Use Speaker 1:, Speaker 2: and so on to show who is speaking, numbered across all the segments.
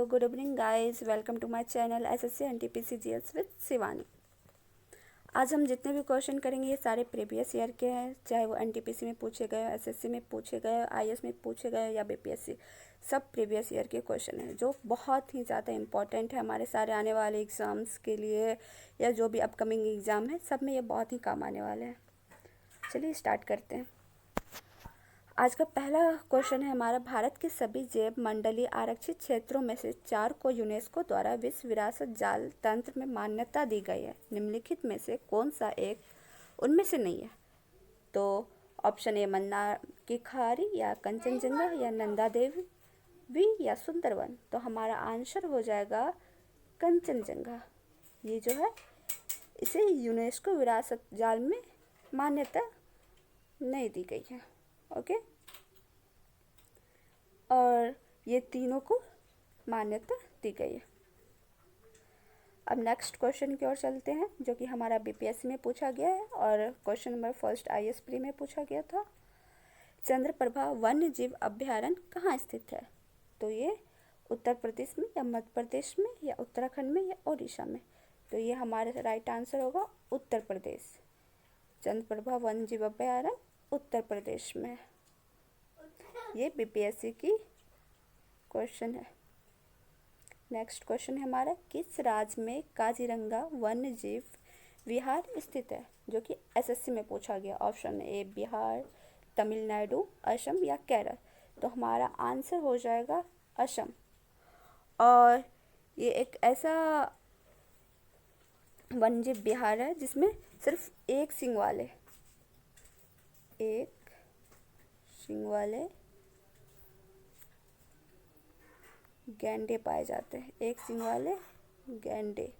Speaker 1: Good evening guys, welcome to my channel SSC NTPC GS with Shivani. आज हम जितने भी क्वेश्चन करेंगे ये सारे प्रीवियस ईयर के हैं, चाहे वो एनटीपीसी में पूछे गए हो, एसएससी में पूछे गए हो, आईएएस में पूछे गए हो या बीपीएससी। सब प्रीवियस ईयर के क्वेश्चन हैं जो बहुत ही ज़्यादा इंपॉर्टेंट है हमारे सारे आने वाले एग्ज़ाम्स के लिए या जो भी अपकमिंग एग्ज़ाम है सब में ये बहुत ही काम आने वाले हैं। चलिए स्टार्ट करते हैं। आज का पहला क्वेश्चन है हमारा, भारत के सभी जैव मंडलीय आरक्षित क्षेत्रों में से 4 को यूनेस्को द्वारा विश्व विरासत जाल तंत्र में मान्यता दी गई है। निम्नलिखित में से कौन सा एक उनमें से नहीं है? तो ऑप्शन ए मन्नार की खाड़ी या कंचनजंगा या नंदा देवी या सुंदरवन। तो हमारा आंसर हो जाएगा कंचनजंगा। ये जो है इसे यूनेस्को विरासत जाल में मान्यता नहीं दी गई है। ओके, और ये तीनों को मान्यता दी गई है। अब नेक्स्ट क्वेश्चन की ओर चलते हैं जो कि हमारा बीपीएससी में पूछा गया है और question number first IAS pre में पूछा गया था। चंद्रप्रभा वन्य जीव अभ्यारण्य कहाँ स्थित है? तो ये उत्तर प्रदेश में या मध्य प्रदेश में या उत्तराखंड में या उड़ीसा में। तो ये हमारा राइट आंसर होगा उत्तर प्रदेश। चंद्रप्रभा वन्य जीव अभ्यारण्य उत्तर प्रदेश में। ये बीपीएससी की क्वेश्चन है। नेक्स्ट क्वेश्चन है हमारा, किस राज्य में काजीरंगा वन्य जीव विहार स्थित है? जो कि एसएससी में पूछा गया। ऑप्शन ए बिहार, तमिलनाडु, असम या केरल। तो हमारा आंसर हो जाएगा असम। और ये एक ऐसा वन्य जीव विहार है जिसमें सिर्फ एक सींग वाले गैंडे पाए जाते हैं। एक सींग वाले गैंडे।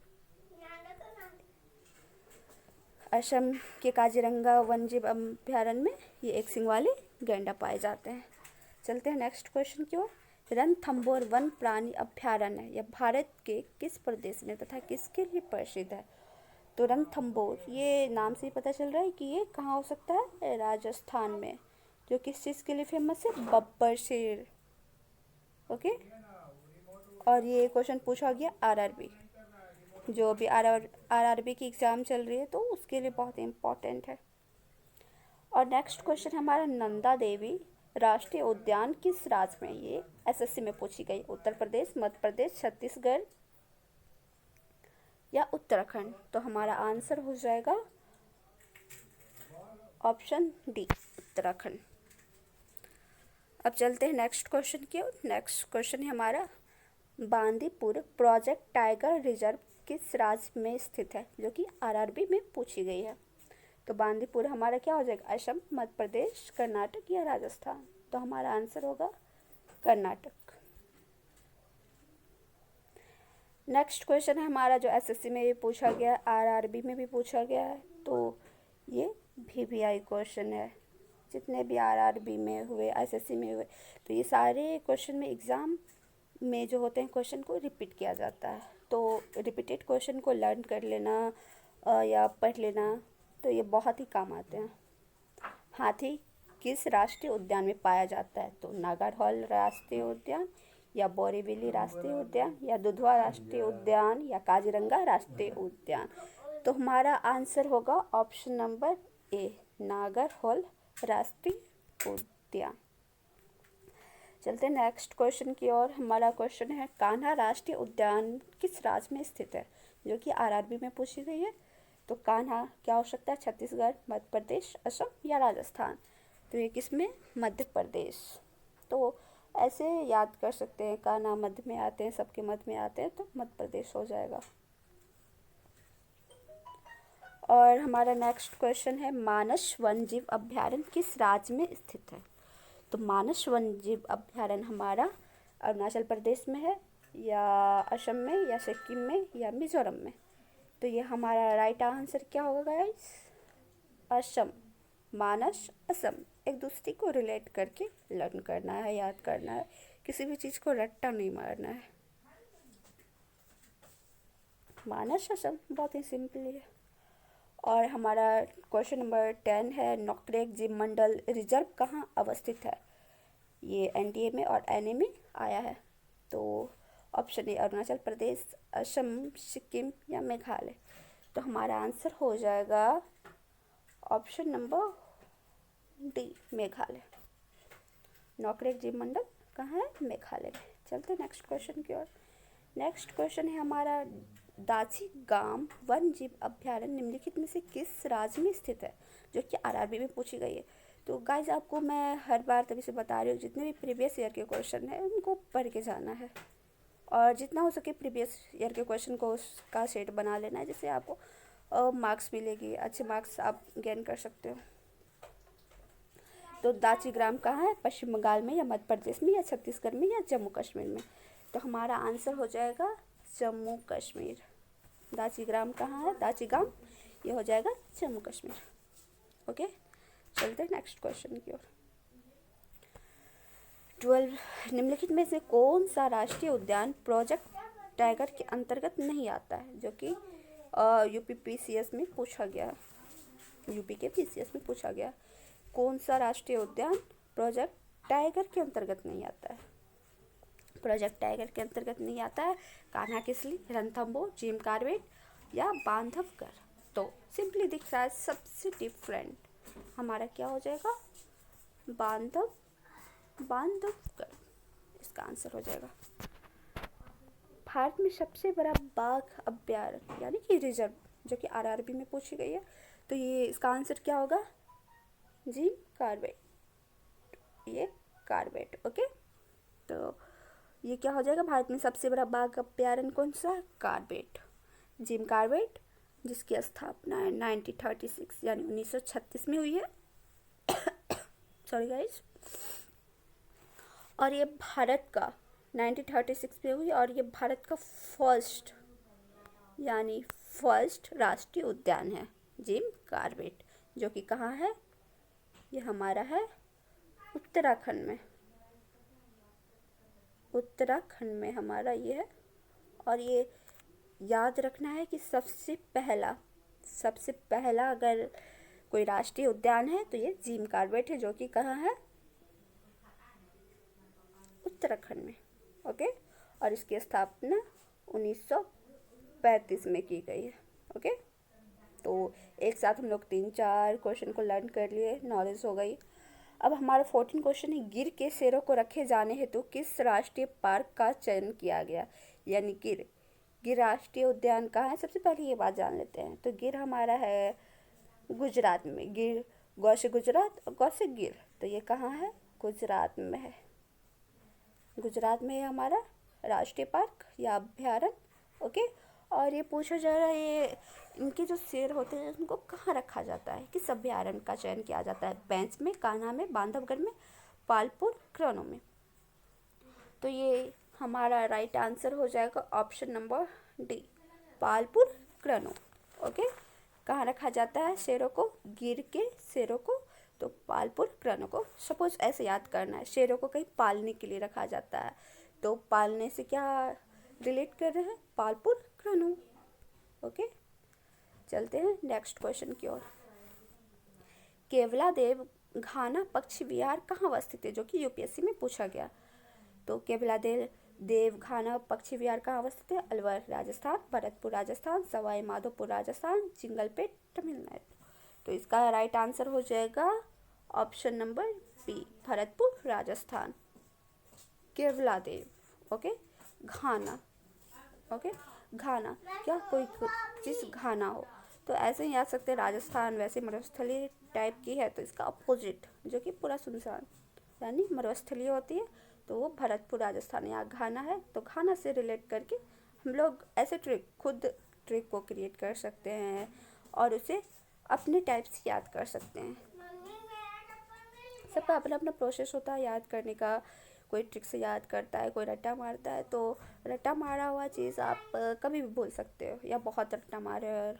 Speaker 1: असम के काजीरंगा वन्यजीव अभ्यारण्य में ये एक सींग वाले गैंडा पाए जाते हैं। चलते हैं नेक्स्ट क्वेश्चन की ओर। रणथंभौर वन प्राणी अभ्यारण्य यह भारत के किस प्रदेश में तथा किसके लिए प्रसिद्ध है? तो रणथंभौर, ये नाम से ही पता चल रहा है कि ये कहाँ हो सकता है? राजस्थान में। जो किस चीज़ के लिए फेमस है? बब्बर शेर। ओके, और ये क्वेश्चन पूछा गया आरआरबी, जो भी आरआरबी की एग्ज़ाम चल रही है तो उसके लिए बहुत इम्पोर्टेंट है। और नेक्स्ट क्वेश्चन हमारा, नंदा देवी राष्ट्रीय उद्यान किस राज्य में? ये एसएससी में पूछी गई। उत्तर प्रदेश, मध्य प्रदेश, छत्तीसगढ़ या उत्तराखंड। तो हमारा आंसर हो जाएगा ऑप्शन डी, उत्तराखंड। अब चलते हैं नेक्स्ट क्वेश्चन की ओर। नेक्स्ट क्वेश्चन है हमारा, बांदीपुर प्रोजेक्ट टाइगर रिजर्व किस राज्य में स्थित है? जो कि आरआरबी में पूछी गई है। तो बांदीपुर हमारा क्या हो जाएगा? असम, मध्य प्रदेश, कर्नाटक या राजस्थान। तो हमारा आंसर होगा कर्नाटक। नेक्स्ट क्वेश्चन है हमारा जो एसएससी में भी पूछा गया है, आरआरबी में भी पूछा गया है, तो ये वीवीआई क्वेश्चन है। जितने भी आरआरबी में हुए, एसएससी में हुए, तो ये सारे क्वेश्चन में एग्ज़ाम में जो होते हैं क्वेश्चन को रिपीट किया जाता है। तो रिपीटेड क्वेश्चन को लर्न कर लेना या पढ़ लेना, तो ये बहुत ही काम आते हैं। हाथी किस राष्ट्रीय उद्यान में पाया जाता है? तो नागरहोल राष्ट्रीय उद्यान या बोरीवली राष्ट्रीय उद्यान या दुधवा राष्ट्रीय उद्यान या काजीरंगा राष्ट्रीय उद्यान। तो हमारा आंसर होगा ऑप्शन नंबर ए, नागरहोल राष्ट्रीय उद्यान। चलते हैं नेक्स्ट क्वेश्चन की ओर। हमारा क्वेश्चन है, कान्हा राष्ट्रीय उद्यान किस राज्य में स्थित है? जो कि आरआरबी में पूछी गई है। तो कान्हा क्या हो सकता है? छत्तीसगढ़, मध्य प्रदेश, असम या राजस्थान। तो ये किस में? मध्य प्रदेश। तो ऐसे याद कर सकते हैं, कान्हा मध्य में आते हैं, सबके मध्य में आते हैं, तो मध्य प्रदेश हो जाएगा। और हमारा नेक्स्ट क्वेश्चन है, मानस वन्यजीव अभ्यारण्य किस राज्य में स्थित है? तो मानस वन्यजीव अभ्यारण्य हमारा अरुणाचल प्रदेश में है या असम में या सिक्किम में या मिजोरम में। तो ये हमारा राइट आंसर क्या होगा गाइस? असम। मानस, असम, एक दूसरे को रिलेट करके लर्न करना है, याद करना है, किसी भी चीज़ को रट्टा नहीं मारना है। मानस, असम, बहुत ही सिंपल है। और हमारा क्वेश्चन नंबर 10 है, नोकरेक जीव मंडल रिजर्व कहाँ अवस्थित है? ये एनडीए में और एनए में आया है। तो ऑप्शन ए अरुणाचल प्रदेश, असम, सिक्किम या मेघालय। तो हमारा आंसर हो जाएगा ऑप्शन नंबर डी, मेघालय। नौकरेक जीव मंडल कहाँ है? मेघालय में। चलते नेक्स्ट क्वेश्चन की ओर। नेक्स्ट क्वेश्चन है हमारा, दाची गांव वन जीव अभ्यारण्य निम्नलिखित में से किस राज्य में स्थित है? जो कि आरआरबी में पूछी गई है। तो गाइज आपको मैं हर बार तभी से बता रही हूँ, जितने भी प्रीवियस ईयर के क्वेश्चन है उनको पढ़ के जाना है और जितना हो सके प्रीवियस ईयर के क्वेश्चन को उसका सेट बना लेना है, जिससे आपको मार्क्स मिलेगी, अच्छे मार्क्स आप गेन कर सकते हो। तो दाची ग्राम कहाँ है? पश्चिम बंगाल में या मध्य प्रदेश में या छत्तीसगढ़ में या जम्मू कश्मीर में? तो हमारा आंसर हो जाएगा जम्मू कश्मीर। दाची ग्राम कहाँ है? दाची गांव, ये हो जाएगा जम्मू कश्मीर। ओके, चलते हैं नेक्स्ट क्वेश्चन की ओर। 12 निम्नलिखित में से कौन सा राष्ट्रीय उद्यान प्रोजेक्ट टाइगर के अंतर्गत नहीं आता है? जो कि यूपी पीसीएस में पूछा गया, यूपी के पीसीएस में पूछा गया। कौन सा राष्ट्रीय उद्यान प्रोजेक्ट टाइगर के अंतर्गत नहीं आता है? प्रोजेक्ट टाइगर के अंतर्गत नहीं आता है। कान्हा किसली, रणथंभौर, जिम कॉर्बेट या बांधवगढ़? तो सिंपली दिख रहा है सबसे डिफरेंट, हमारा क्या हो जाएगा? बांधवगढ़ इसका आंसर हो जाएगा। भारत में सबसे बड़ा बाघ अभ्यारण्य यानी कि रिजर्व, जो कि आरआरबी में पूछी गई है, तो ये इसका आंसर क्या होगा? जिम कॉर्बेट, ये कॉर्बेट। ओके, तो ये क्या हो जाएगा? भारत में सबसे बड़ा बाघ अभ्यारण्य कौन सा है? कॉर्बेट, जिम कॉर्बेट, जिसकी स्थापना 1936 यानी 1936 में हुई है। Sorry guys. और ये भारत का 1936 में हुई और ये भारत का फर्स्ट यानी फर्स्ट राष्ट्रीय उद्यान है जिम कॉर्बेट, जो कि कहाँ है? ये हमारा है उत्तराखंड में। उत्तराखंड में हमारा ये है। और ये याद रखना है कि सबसे पहला अगर कोई राष्ट्रीय उद्यान है तो ये जिम कॉर्बेट है, जो कि कहाँ है? उत्तराखंड में। ओके, और इसकी स्थापना 1935 में की गई है। ओके, तो एक साथ हम लोग 3-4 क्वेश्चन को लर्न कर लिए, नॉलेज हो गई। अब हमारा 14 क्वेश्चन है, गिर के शेरों को रखे जाने हेतु किस राष्ट्रीय पार्क का चयन किया गया? यानी गिर राष्ट्रीय उद्यान कहाँ है? सबसे पहले ये बात जान लेते हैं। तो गिर हमारा है गुजरात में। गिर गौ से गुजरात और गौ से गिर, तो ये कहाँ है? गुजरात में है। गुजरात में है हमारा राष्ट्रीय पार्क या अभ्यारण्य। ओके, और ये पूछा जा रहा है ये इनके जो शेर होते हैं उनको कहाँ रखा जाता है, किस अभ्यारण्य का चयन किया जाता है? पेंच में, कान्हा में, बांधवगढ़ में, पालपुर क्रनो में? तो ये हमारा राइट आंसर हो जाएगा option number D, Palpur Kuno. Okay, कहाँ रखा जाता है शेरों को? गिर के शेरों को तो पालपुर क्रनो को। सपोज ऐसे याद करना है, शेरों को कहीं पालने के लिए रखा जाता है, तो पालने से क्या रिलेट कर रहे हैं? पालपुर क्रनो। ओके, चलते हैं नेक्स्ट क्वेश्चन की ओर। केवलादेव घाना पक्षी विहार कहाँ अवस्थित है? जो कि यूपीएससी में पूछा गया। तो केवलादेव घाना पक्षी विहार कहाँ अवस्थित है? अलवर राजस्थान, भरतपुर राजस्थान, सवाई माधोपुर राजस्थान, चिंगलपेट तमिलनाडु। तो इसका राइट आंसर हो जाएगा option number B, Bharatpur Rajasthan. Keoladeo. Okay, Ghana. Okay, Ghana क्या कोई चीज़ घाना हो तो ऐसे ही याद सकते हैं। राजस्थान वैसे मरुस्थलीय टाइप की है, तो इसका अपोजिट जो कि पूरा सुनसान यानी मरुस्थलीय होती है, तो वो भरतपुर राजस्थान। यहाँ घाना है तो घाना से रिलेट करके हम लोग ऐसे खुद ट्रिक को क्रिएट कर सकते हैं और उसे अपने टाइप से याद कर सकते हैं। सबका अपना अपना प्रोसेस होता है याद करने का। कोई ट्रिक से याद करता है, कोई रट्टा मारता है, तो रट्टा मारा हुआ चीज़ आप कभी भी बोल सकते हो, या बहुत रट्टा मारे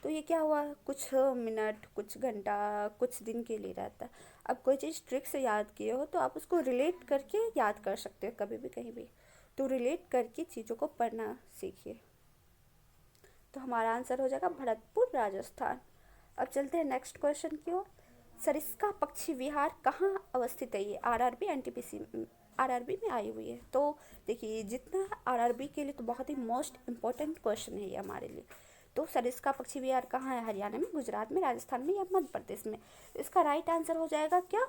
Speaker 1: तो ये क्या हुआ, कुछ मिनट, कुछ घंटा, कुछ दिन के लिए रहता है। अब कोई चीज़ ट्रिक से याद किए हो तो आप उसको रिलेट करके याद कर सकते हो कभी भी कहीं भी। तो रिलेट करके चीज़ों को पढ़ना सीखिए। तो हमारा आंसर हो जाएगा भरतपुर राजस्थान। अब चलते हैं नेक्स्ट क्वेश्चन की ओर। सरिस्का पक्षी विहार कहाँ अवस्थित है? ये आरआरबी एनटीपीसी आरआरबी में आई हुई है। तो देखिए जितना आरआरबी के लिए तो बहुत ही मोस्ट इम्पोर्टेंट क्वेश्चन है ये हमारे लिए। तो सरिस्का पक्षी विहार कहाँ है? हरियाणा में, गुजरात में, राजस्थान में या मध्य प्रदेश में? इसका राइट आंसर हो जाएगा क्या?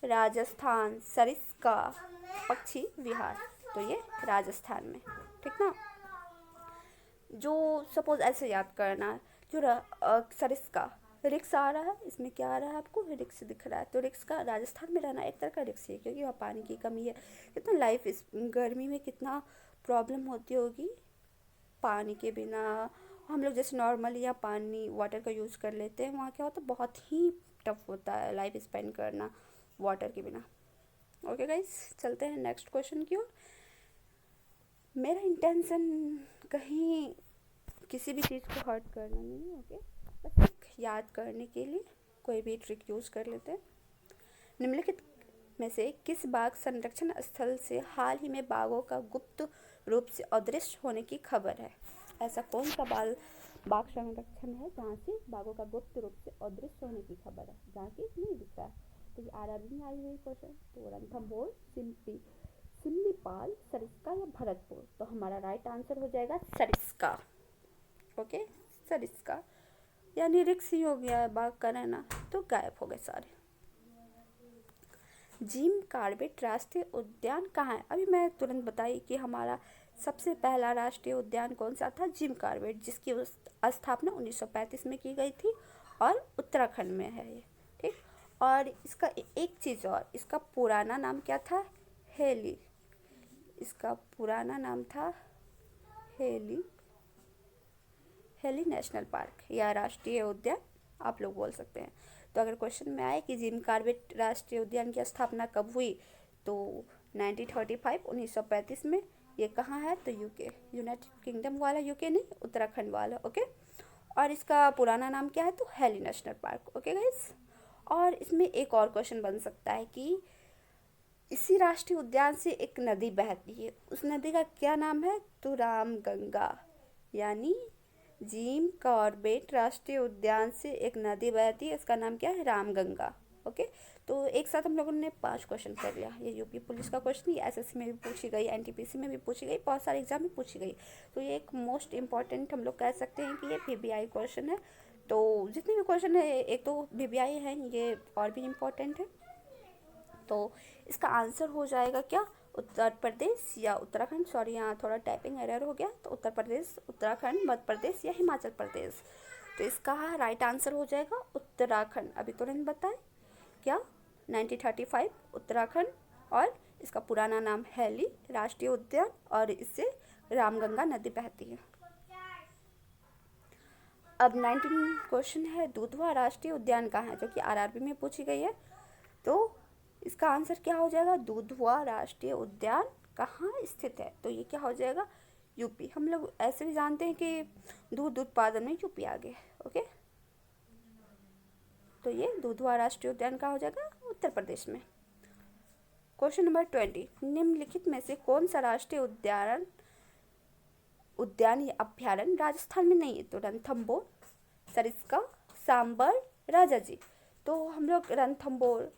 Speaker 1: राजस्थान, सरिस्का पक्षी विहार, तो ये राजस्थान में, ठीक ना। जो सपोज ऐसे याद करना है, जो सरिस्का रिक्स आ रहा है, इसमें क्या आ रहा है आपको? रिक्स दिख रहा है, तो रिक्स का राजस्थान में रहना एक तरह का रिक्स है, क्योंकि वहाँ पानी की कमी है। कितना लाइफ इस गर्मी में कितना प्रॉब्लम होती होगी पानी के बिना। हम लोग जैसे नॉर्मली यहाँ पानी वाटर का यूज़ कर लेते हैं, वहाँ क्या होता है, बहुत ही टफ होता है लाइफ स्पेंड करना वाटर के बिना। ओके गाइस, चलते हैं नेक्स्ट क्वेश्चन की ओर। मेरा इंटेंशन कहीं किसी भी चीज़ को हर्ट करना नहीं है, ओके, बस एक याद करने के लिए कोई भी ट्रिक यूज़ कर लेते हैं। निम्नलिखित में से किस बाघ संरक्षण स्थल से हाल ही में बाघों का गुप्त रूप से अदृश्य होने की खबर है? ऐसा कौन सा बाघ संरक्षण है जहाँ से बाघों का गुप्त रूप से अदृश्य होने की खबर है, जहाँ की नहीं दिख रहा है? तो ये आरआरबी में आई हुई क्वेश्चन। तो रणथंभौर, सिमलीपाल, सरिस्का या भरतपुर? तो हमारा राइट आंसर हो जाएगा सरिस्का। ओके, सरिस्का, यानी रिक्स ही हो गया है बाघ का रहना, तो गायब हो गए सारे। जिम कॉर्बेट राष्ट्रीय उद्यान कहाँ है? अभी मैं तुरंत बताई कि हमारा सबसे पहला राष्ट्रीय उद्यान कौन सा था? जिम कॉर्बेट, जिसकी स्थापना 1935 में की गई थी और उत्तराखंड में है ये, ठीक। और इसका एक चीज़ और, इसका पुराना नाम क्या था? हेली। इसका पुराना नाम था हेली नेशनल पार्क या राष्ट्रीय उद्यान आप लोग बोल सकते हैं। तो अगर क्वेश्चन में आए कि जिम कॉर्बेट राष्ट्रीय उद्यान की स्थापना कब हुई, तो 1935 में। ये कहाँ है? तो यूके, यूनाइटेड किंगडम वाला यूके नहीं, उत्तराखंड वाला, ओके। और इसका पुराना नाम क्या है? तो heli national park, okay guys. और इसमें एक और क्वेश्चन बन सकता है कि इसी राष्ट्रीय उद्यान से एक नदी बहती है, उस नदी का क्या नाम है? तो रामगंगा। यानी जिम कॉर्बेट राष्ट्रीय उद्यान से एक नदी बहती है, इसका नाम क्या है? रामगंगा, ओके। तो एक साथ हम लोगों ने 5 क्वेश्चन कर लिया। ये यूपी पुलिस का क्वेश्चन, ये एसएससी में भी पूछी गई, एनटीपीसी में भी पूछी गई, बहुत सारे एग्जाम में पूछी गई। तो ये एक मोस्ट इम्पॉर्टेंट हम लोग कह सकते हैं कि ये वीवीआई क्वेश्चन है। तो जितने भी क्वेश्चन है, एक तो वीवीआई है, ये और भी इम्पोर्टेंट है। तो इसका आंसर हो जाएगा क्या? उत्तर प्रदेश या उत्तराखंड, सॉरी यहाँ थोड़ा टाइपिंग एरर हो गया, तो उत्तर प्रदेश, उत्तराखंड, मध्य प्रदेश या हिमाचल प्रदेश? तो इसका राइट आंसर हो जाएगा उत्तराखंड। अभी तुरंत बताएं क्या? 1935 उत्तराखंड, और इसका पुराना नाम हेली राष्ट्रीय उद्यान, और इससे रामगंगा नदी बहती है। अब 19 क्वेश्चन है, दुधवा राष्ट्रीय उद्यान कहाँ है, जो कि आरआरबी में पूछी गई है। तो इसका आंसर क्या हो जाएगा? दुधवा राष्ट्रीय उद्यान कहाँ स्थित है? तो ये क्या हो जाएगा? यूपी। हम लोग ऐसे भी जानते हैं कि दूध उत्पादन में यूपी आगे है, ओके। तो ये दुधवा राष्ट्रीय उद्यान कहाँ हो जाएगा? उत्तर प्रदेश में। क्वेश्चन नंबर 20, निम्नलिखित में से कौन सा राष्ट्रीय उद्यान या अभ्यारण्य राजस्थान में नहीं है? तो रणथंभौर, सरिस्का, सांबर, राजाजी। तो हम लोग रणथंभौर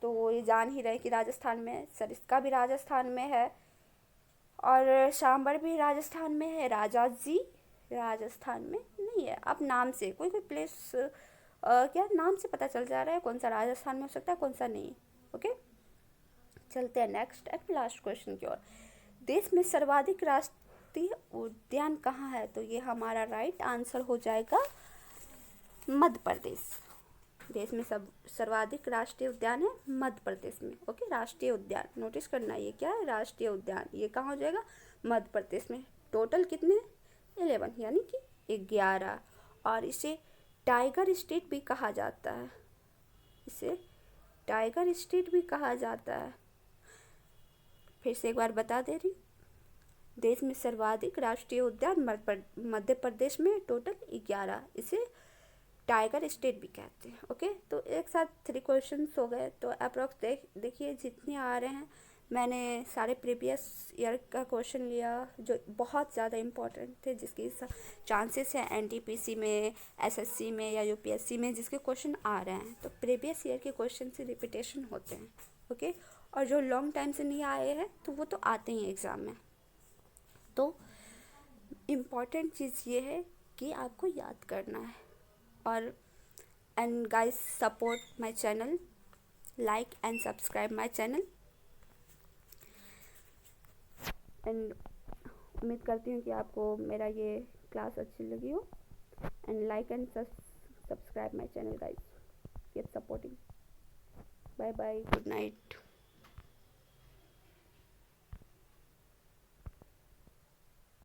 Speaker 1: तो ये जान ही रहे कि राजस्थान में है, सरिस्का भी राजस्थान में है, और सांबर भी राजस्थान में है, राजाजी राजस्थान में नहीं है। अब नाम से कोई प्लेस क्या नाम से पता चल जा रहा है कौन सा राजस्थान में हो सकता है, कौन सा नहीं, ओके। चलते हैं नेक्स्ट एंड लास्ट क्वेश्चन की ओर। देश में सर्वाधिक राष्ट्रीय उद्यान कहाँ है? तो ये हमारा राइट आंसर हो जाएगा मध्य प्रदेश। देश में सर्वाधिक राष्ट्रीय उद्यान है मध्य प्रदेश में, ओके। राष्ट्रीय उद्यान नोटिस करना, ये क्या है? राष्ट्रीय उद्यान, ये कहाँ हो जाएगा? मध्य प्रदेश में। टोटल कितने? 11, यानी कि 11। और इसे टाइगर स्टेट भी कहा जाता है, इसे टाइगर स्टेट भी कहा जाता है। फिर से एक बार बता दे रही, देश में सर्वाधिक राष्ट्रीय उद्यान मध्य प्रदेश में, टोटल 11, इसे टाइगर स्टेट भी कहते हैं, ओके। तो एक साथ 3 क्वेश्चंस हो गए। तो अप्रॉक्स देखिए जितने आ रहे हैं मैंने सारे प्रीवियस ईयर का क्वेश्चन लिया जो बहुत ज़्यादा इम्पोर्टेंट थे, जिसकी चांसेस है एनटीपीसी में, एसएससी में या यूपीएससी में जिसके क्वेश्चन आ रहे हैं। तो प्रीवियस ईयर के क्वेश्चन से रिपीटेशन होते हैं, ओके। और जो लॉन्ग टाइम से नहीं आए हैं तो वो तो आते ही एग्ज़ाम में। तो इम्पॉर्टेंट चीज़ ये है कि आपको याद करना है। और and guys, support my channel, like and subscribe my channel. And उम्मीद करती हूँ कि आपको मेरा ये क्लास अच्छी लगी हो। And like and subscribe my channel guys, keep supporting. Bye bye, good night.